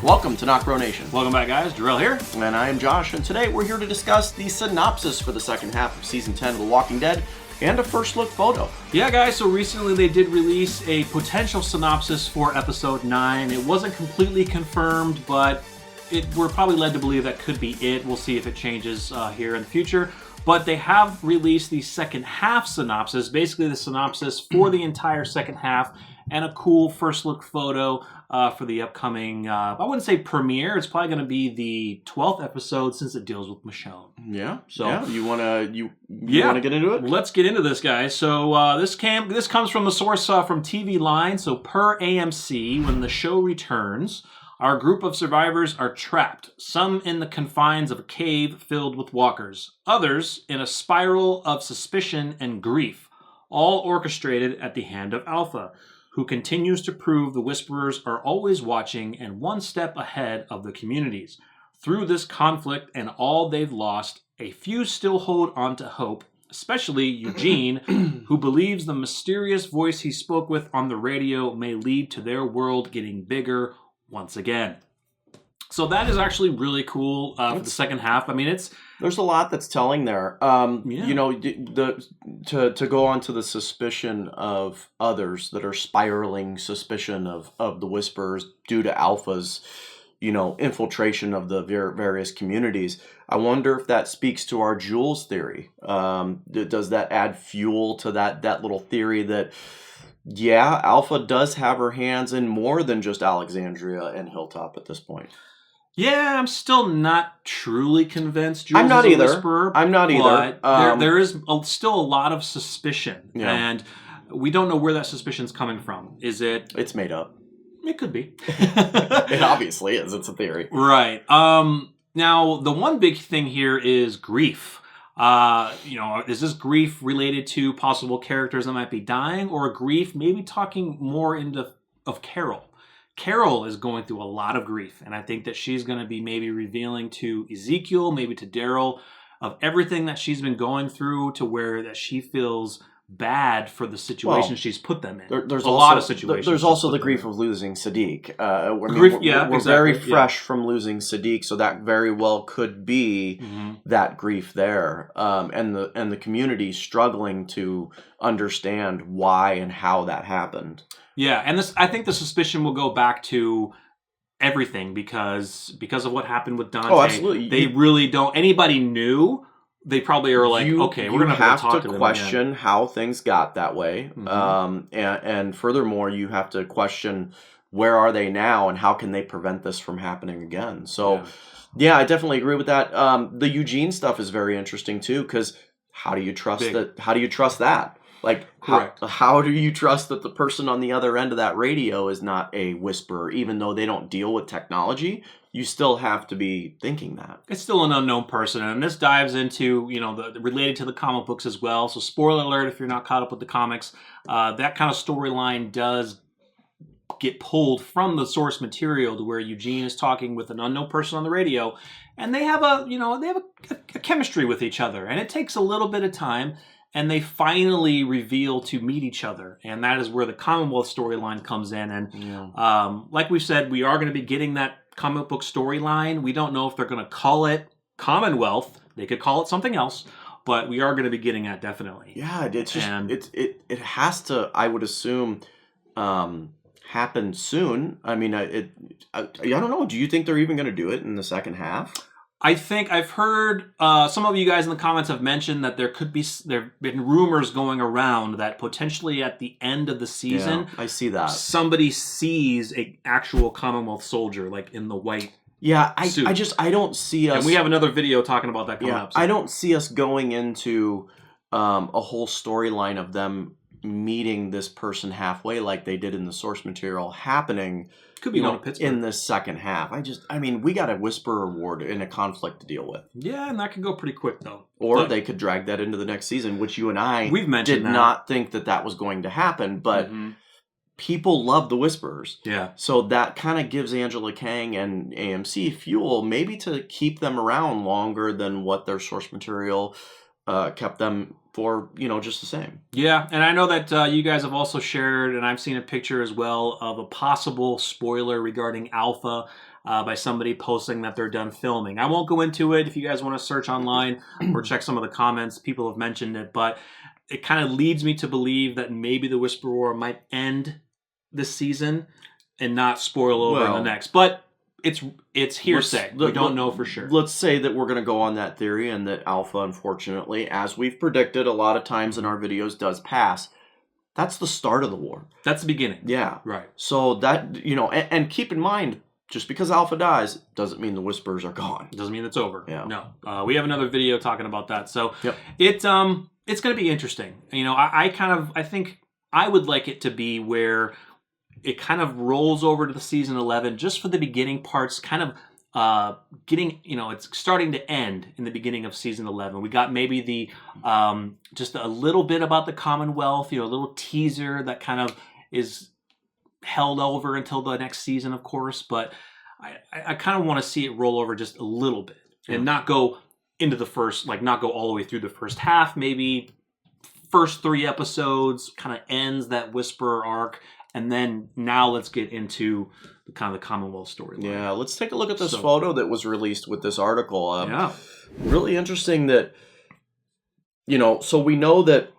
Welcome to NocBro Nation. Welcome back, guys. Darrell here. And I am Josh, and today we're here to discuss the synopsis for the second half of Season 10 of The Walking Dead and a first look photo. Yeah, guys, so recently they did release a potential synopsis for Episode 9. It wasn't completely confirmed, but we're probably led to believe that could be it. We'll see if it changes here in the future. But they have released the second half synopsis, basically the synopsis for the entire second half, and a cool first look photo for the upcoming, I wouldn't say premiere, it's probably going to be the 12th episode since it deals with Michonne. Yeah, so you want to get into it? Let's get into this, guys. So this comes from the source from TV Line. So per AMC, when the show returns, our group of survivors are trapped, some in the confines of a cave filled with walkers, others in a spiral of suspicion and grief, all orchestrated at the hand of Alpha, who continues to prove the Whisperers are always watching and one step ahead of the communities. Through this conflict and all they've lost, a few still hold on to hope, especially Eugene, who believes the mysterious voice he spoke with on the radio may lead to their world getting bigger once again. So that is actually really cool for the second half. I mean, there's a lot that's telling there. You know, to go on to the suspicion of others that are spiraling suspicion of the Whisperers due to Alpha's, infiltration of the various communities. I wonder if that speaks to our Jules theory. Does that add fuel to that little theory that, yeah, Alpha does have her hands in more than just Alexandria and Hilltop at this point? Yeah, I'm still not truly convinced Jules I'm not is a either. Whisperer. I'm not either. There is still a lot of suspicion, and we don't know where that suspicion's coming from. It's made up. It could be. It obviously is. It's a theory. Right. Now, the one big thing here is grief. Is this grief related to possible characters that might be dying, or a grief maybe talking more of Carol? Carol is going through a lot of grief, and I think that she's going to be maybe revealing to Ezekiel, maybe to Daryl, of everything that she's been going through to where that she feels bad for the situation she's put them in. There's a lot of situations. There's also the grief of losing Sadiq. We're very fresh from losing Sadiq, so that very well could be that grief there, and the community struggling to understand why and how that happened. Yeah, and I think the suspicion will go back to everything because of what happened with Dante. Oh, absolutely. They really don't. Anybody knew? They probably are like, okay, we're going to have to talk to them question again. How things got that way. And furthermore, you have to question where are they now and how can they prevent this from happening again. So, yeah, I definitely agree with that. The Eugene stuff is very interesting too, because how do you trust that? How do you trust that? Like, how do you trust that the person on the other end of that radio is not a whisperer, even though they don't deal with technology? You still have to be thinking that. It's still an unknown person, and this dives into, related to the comic books as well. So spoiler alert if you're not caught up with the comics, that kind of storyline does get pulled from the source material to where Eugene is talking with an unknown person on the radio, and they have a chemistry with each other, and it takes a little bit of time. And they finally reveal to meet each other. And that is where the Commonwealth storyline comes in. And like we said, we are going to be getting that comic book storyline. We don't know if they're going to call it Commonwealth. They could call it something else. But we are going to be getting that, definitely. Yeah, it's just, it has to, I would assume, happen soon. I mean, I don't know. Do you think they're even going to do it in the second half? I think I've heard some of you guys in the comments have mentioned that there have been rumors going around that potentially at the end of the season, I see that somebody sees an actual Commonwealth soldier like in the white. Yeah, suit. I don't see us. And we have another video talking about that coming up. So. I don't see us going into a whole storyline of them meeting this person halfway like they did in the source material happening. Could be one of Pittsburgh. In this second half. We got a Whisperer Award in a conflict to deal with. Yeah, and that could go pretty quick, though. Or they could drag that into the next season, which you and I did not think that was going to happen, but people love the Whisperers. Yeah. So that kind of gives Angela Kang and AMC fuel, maybe to keep them around longer than what their source material kept them for, just the same. Yeah, and I know that you guys have also shared, and I've seen a picture as well, of a possible spoiler regarding Alpha. by somebody posting that they're done filming. I won't go into it. If you guys want to search online or check some of the comments, people have mentioned it, but it kind of leads me to believe that maybe the Whisper War might end this season and not spoil over in the next. But it's hearsay. We don't know for sure. Let's say that we're going to go on that theory and that Alpha, unfortunately, as we've predicted a lot of times in our videos, does pass. That's the start of the war. That's the beginning. Yeah. Right. So that, and keep in mind, just because Alpha dies doesn't mean the Whispers are gone. Doesn't mean it's over. Yeah. No. We have another video talking about that. So it's going to be interesting. I think I would like it to be where it kind of rolls over to the season 11 just for the beginning parts, kind of getting, it's starting to end in the beginning of season 11. We got maybe the just a little bit about the Commonwealth, a little teaser that kind of is held over until the next season, of course. But I kind of want to see it roll over just a little bit and not go into the first, not go all the way through the first half. Maybe first 3 episodes kind of ends that Whisperer arc. And then now let's get into the kind of the Commonwealth storyline. Yeah, let's take a look at this photo that was released with this article. Really interesting that, so we know that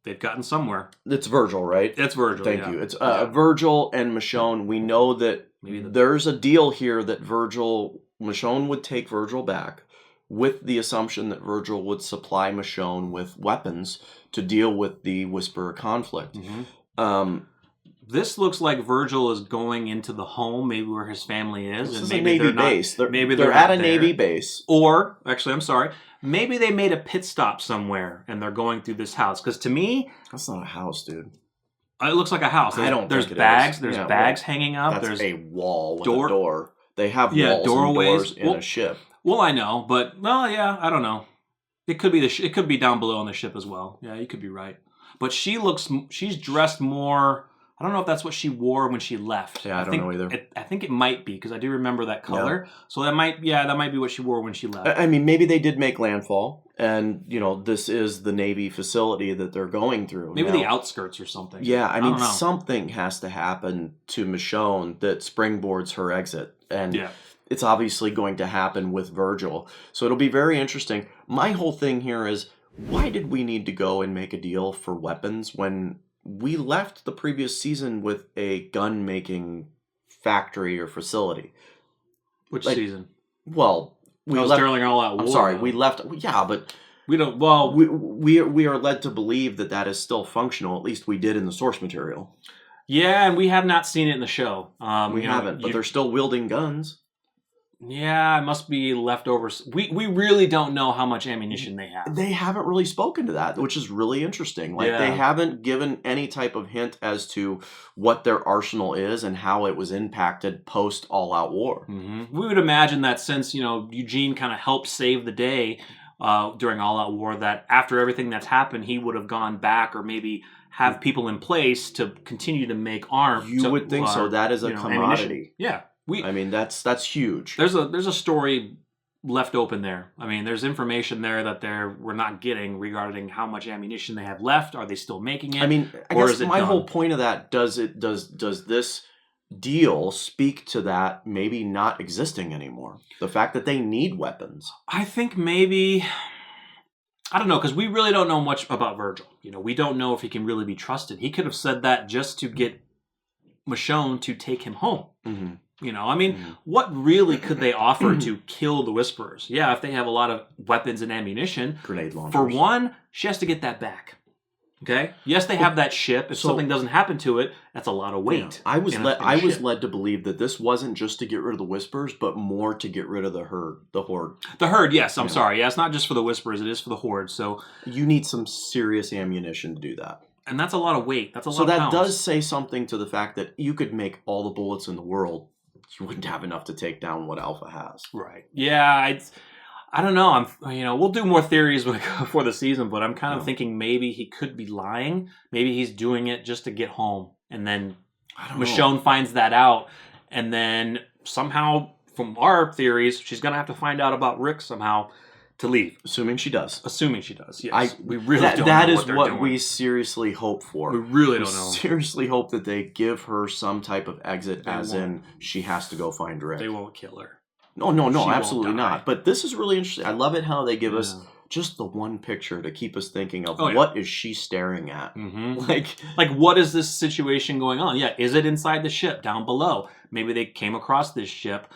they've gotten somewhere. It's Virgil, right? It's Virgil. Thank you. It's Virgil and Michonne. We know that there's a deal here that Michonne would take Virgil back with the assumption that Virgil would supply Michonne with weapons to deal with the Whisperer conflict. Mm-hmm. This looks like Virgil is going into the home, maybe where his family is. This and is maybe a Navy base. They're at a Navy base. Or, actually, I'm sorry, maybe they made a pit stop somewhere and they're going through this house. Because to me... That's not a house, dude. It looks like a house. There's bags. There's bags hanging up. That's there's a wall with a door. They have walls doorways. And doors in a ship. Well, I know, but, I don't know. It could be it could be down below on the ship as well. Yeah, you could be right. But she's dressed more... I don't know if that's what she wore when she left. Yeah, I don't know either. I think it might be, because I do remember that color. Yeah. So that might be what she wore when she left. I mean, maybe they did make landfall, and, this is the Navy facility that they're going through. Maybe the outskirts or something. Yeah, I mean, something has to happen to Michonne that springboards her exit. And it's obviously going to happen with Virgil. So it'll be very interesting. My whole thing here is, why did we need to go and make a deal for weapons when... we left the previous season with a gun-making factory or facility. Which season? Well, we left during All Out War. I'm sorry, we left. Yeah, but we don't. Well, we are led to believe that is still functional. At least we did in the source material. Yeah, and we have not seen it in the show. We haven't, but they're still wielding guns. Yeah, it must be leftovers. We really don't know how much ammunition they have. They haven't really spoken to that, which is really interesting. They haven't given any type of hint as to what their arsenal is and how it was impacted post All Out War. Mm-hmm. We would imagine that since, Eugene kind of helped save the day during All Out War, that after everything that's happened, he would have gone back or maybe have people in place to continue to make arms. You would think so. That is a commodity. Ammunition. Yeah. That's huge. There's a story left open there. I mean, there's information there that we're not getting regarding how much ammunition they have left. Are they still making it? I mean, I guess my whole point of that, does this deal speak to that maybe not existing anymore? The fact that they need weapons. I think maybe, I don't know, because we really don't know much about Virgil. We don't know if he can really be trusted. He could have said that just to get Michonne to take him home. Mm-hmm. What really could they offer to kill the Whisperers? Yeah, if they have a lot of weapons and ammunition. Grenade launchers. For one, she has to get that back. Okay? Yes, they have that ship. If something doesn't happen to it, that's a lot of weight. I was led to believe that this wasn't just to get rid of the Whisperers, but more to get rid of the Horde. The Horde, yes. I'm sorry. Yeah, it's not just for the Whisperers. It is for the Horde. So you need some serious ammunition to do that. And that's a lot of weight. That's a lot of pounds. pounds. So that does say something to the fact that you could make all the bullets in the world. You wouldn't have enough to take down what Alpha has. Right. Yeah, I don't know. We'll do more theories before the season, but I'm kind of thinking maybe he could be lying. Maybe he's doing it just to get home, and then Michonne finds that out, and then somehow, from our theories, she's gonna have to find out about Rick somehow, to leave. Assuming she does. Assuming she does, yes. We really don't know that is what they're what doing. we seriously hope for. We really don't know. Seriously hope that they give her some type of exit, as won't. in she has to go find Rick. They won't kill her. No, She absolutely won't die. not. But this is really interesting. I love it how they give us just the one picture to keep us thinking of Oh, yeah. what is she staring at. Mm-hmm. Like what is this situation going on? Yeah, is it inside the ship down below? Maybe they came across this ship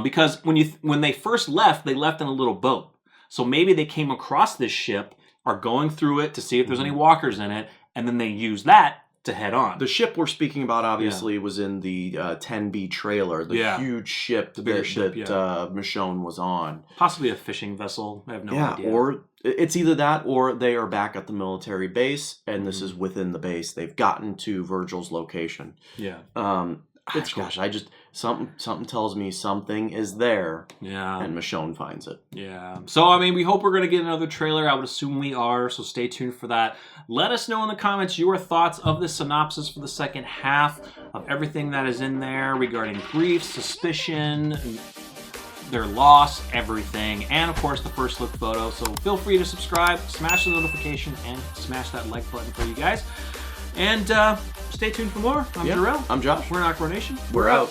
because when they first left, they left in a little boat. So maybe they came across this ship, are going through it to see if there's any walkers in it, and then they use that to head on. the ship we're speaking about obviously was in the 10B trailer, the huge ship the bigger ship, Michonne was on. Possibly a fishing vessel. I have no idea. Or it's either that or they are back at the military base, and this is within the base. They've gotten to Virgil's location. Yeah. It's gosh, I just something tells me something is there. Yeah. And Michonne finds it. Yeah. So I mean, we hope we're gonna get another trailer. I would assume we are. So stay tuned for that. Let us know in the comments your thoughts of the synopsis for the second half, of everything that is in there regarding grief, suspicion, their loss, everything, and of course the first look photo. So feel free to subscribe, smash the notification, and smash that like button for you guys. And stay tuned for more. I'm Jarrell. I'm Josh. We're NocBro Nation. We're out.